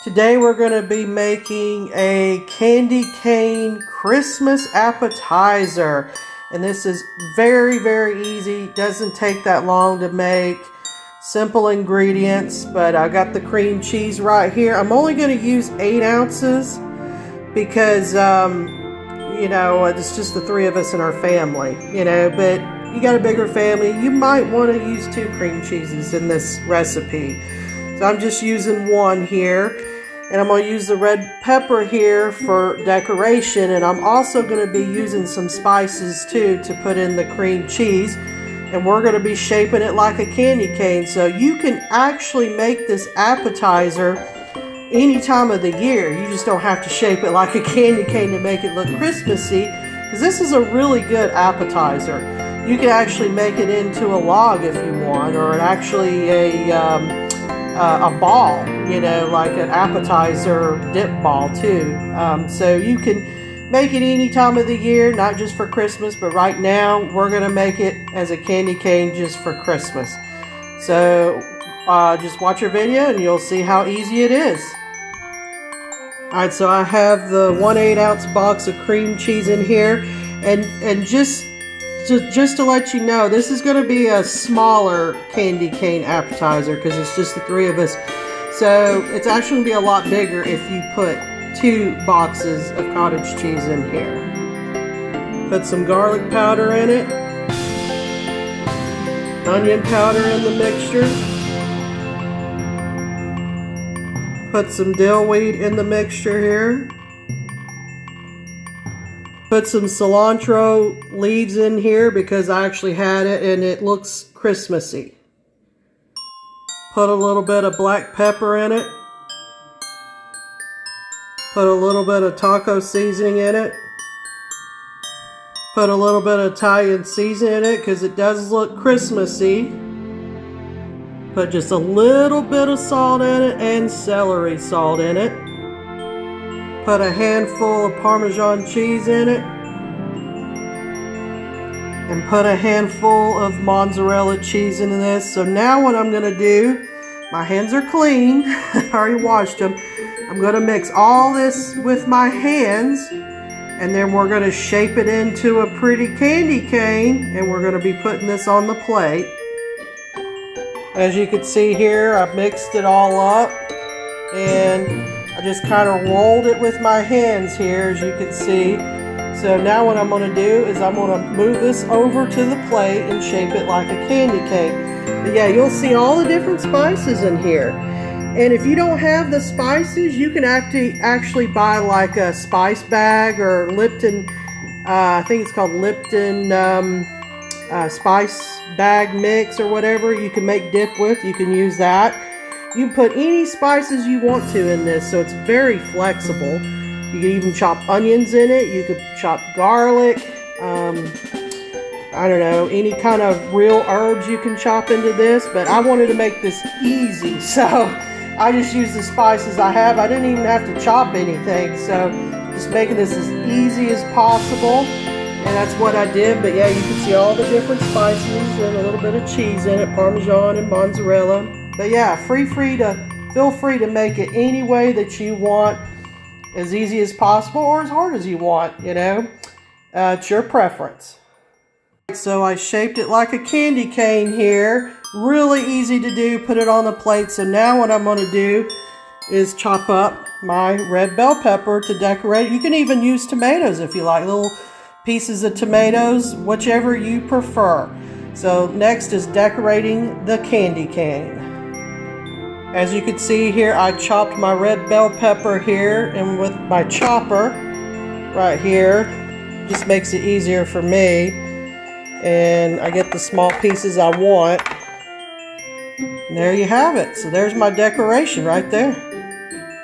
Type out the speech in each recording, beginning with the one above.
Today we're going to be making a candy cane Christmas appetizer. And this is very, very easy. Doesn't take that long to make. Simple ingredients, but I got the cream cheese right here. I'm only going to use 8 ounces because, it's just the 3 of us in our family, but you got a bigger family, you might want to use 2 cream cheeses in this recipe. So I'm just using 1 here. And I'm going to use the red pepper here for decoration. And I'm also going to be using some spices too to put in the cream cheese. And we're going to be shaping it like a candy cane. So you can actually make this appetizer any time of the year. You just don't have to shape it like a candy cane to make it look Christmassy. Because this is a really good appetizer. You can actually make it into a log if you want. Or actually a ball, like an appetizer dip ball too. So you can make it any time of the year, not just for Christmas, but right now we're going to make it as a candy cane just for Christmas. So just watch your video and you'll see how easy it is. Alright, so I have the 1/8 ounce box of cream cheese in here, and just to let you know, this is going to be a smaller candy cane appetizer because it's just the 3 of us. So it's actually going to be a lot bigger if you put 2 boxes of cottage cheese in here. Put some garlic powder in it. Onion powder in the mixture. Put some dill weed in the mixture here. Put some cilantro leaves in here because I actually had it and it looks Christmassy. Put a little bit of black pepper in it. Put a little bit of taco seasoning in it. Put a little bit of Italian seasoning in it because it does look Christmassy. Put just a little bit of salt in it and celery salt in it. Put a handful of Parmesan cheese in it. And put a handful of mozzarella cheese into this. So now what I'm going to do, my hands are clean. I already washed them. I'm going to mix all this with my hands. And then we're going to shape it into a pretty candy cane. And we're going to be putting this on the plate. As you can see here, I've mixed it all up. And I just kind of rolled it with my hands here, as you can see. So now what I'm going to do is I'm going to move this over to the plate and shape it like a candy cane. But yeah, you'll see all the different spices in here. And if you don't have the spices, you can actually buy like a spice bag or Lipton, I think it's called Lipton spice bag mix or whatever you can make dip with. You can use that. You can put any spices you want to in this, so it's very flexible. You can even chop onions in it. You could chop garlic. I don't know, any kind of real herbs you can chop into this. But I wanted to make this easy, so I just used the spices I have. I didn't even have to chop anything, so just making this as easy as possible. And that's what I did. But yeah, you can see all the different spices and a little bit of cheese in it, Parmesan and mozzarella. But yeah, feel free to make it any way that you want, as easy as possible or as hard as you want, It's your preference. So I shaped it like a candy cane here. Really easy to do. Put it on the plate. So now what I'm going to do is chop up my red bell pepper to decorate. You can even use tomatoes if you like, little pieces of tomatoes, whichever you prefer. So next is decorating the candy cane. As you can see here, I chopped my red bell pepper here, and with my chopper right here, just makes it easier for me. And I get the small pieces I want. And there you have it. So there's my decoration right there.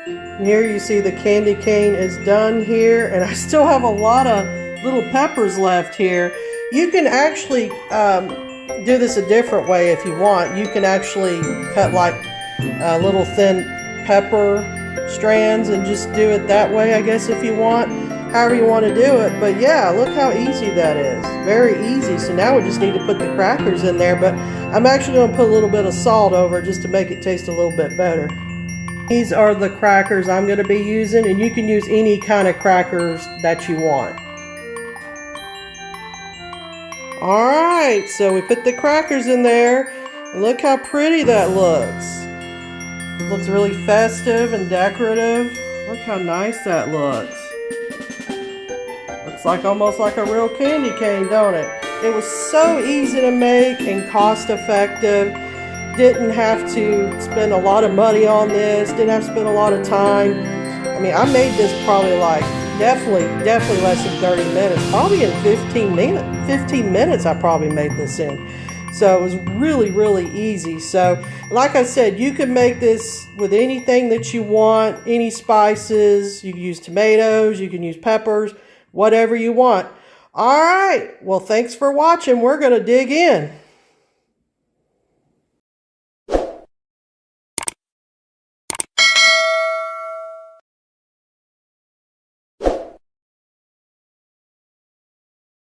And here you see the candy cane is done here, and I still have a lot of little peppers left here. You can actually do this a different way if you want. You can actually cut like little thin pepper strands and just do it that way, I guess, if you want. However you want to do it. But yeah, look how easy that is. Very easy. So now we just need to put the crackers in there. But I'm actually going to put a little bit of salt over it just to make it taste a little bit better. These are the crackers I'm going to be using, and you can use any kind of crackers that you want. Alright, so we put the crackers in there, and look how pretty that looks. It looks really festive and decorative. Look how nice that looks. Looks like almost like a real candy cane, don't it? It was so easy to make and cost effective. Didn't have to spend a lot of money on this. Didn't have to spend a lot of time. I mean, I made this probably like definitely less than 30 minutes. Probably in 15 minutes I probably made this in. So it was really easy. So like I said, you can make this with anything that you want, any spices. You can use tomatoes, you can use peppers, whatever you want. All right, well, thanks for watching. We're going to dig in.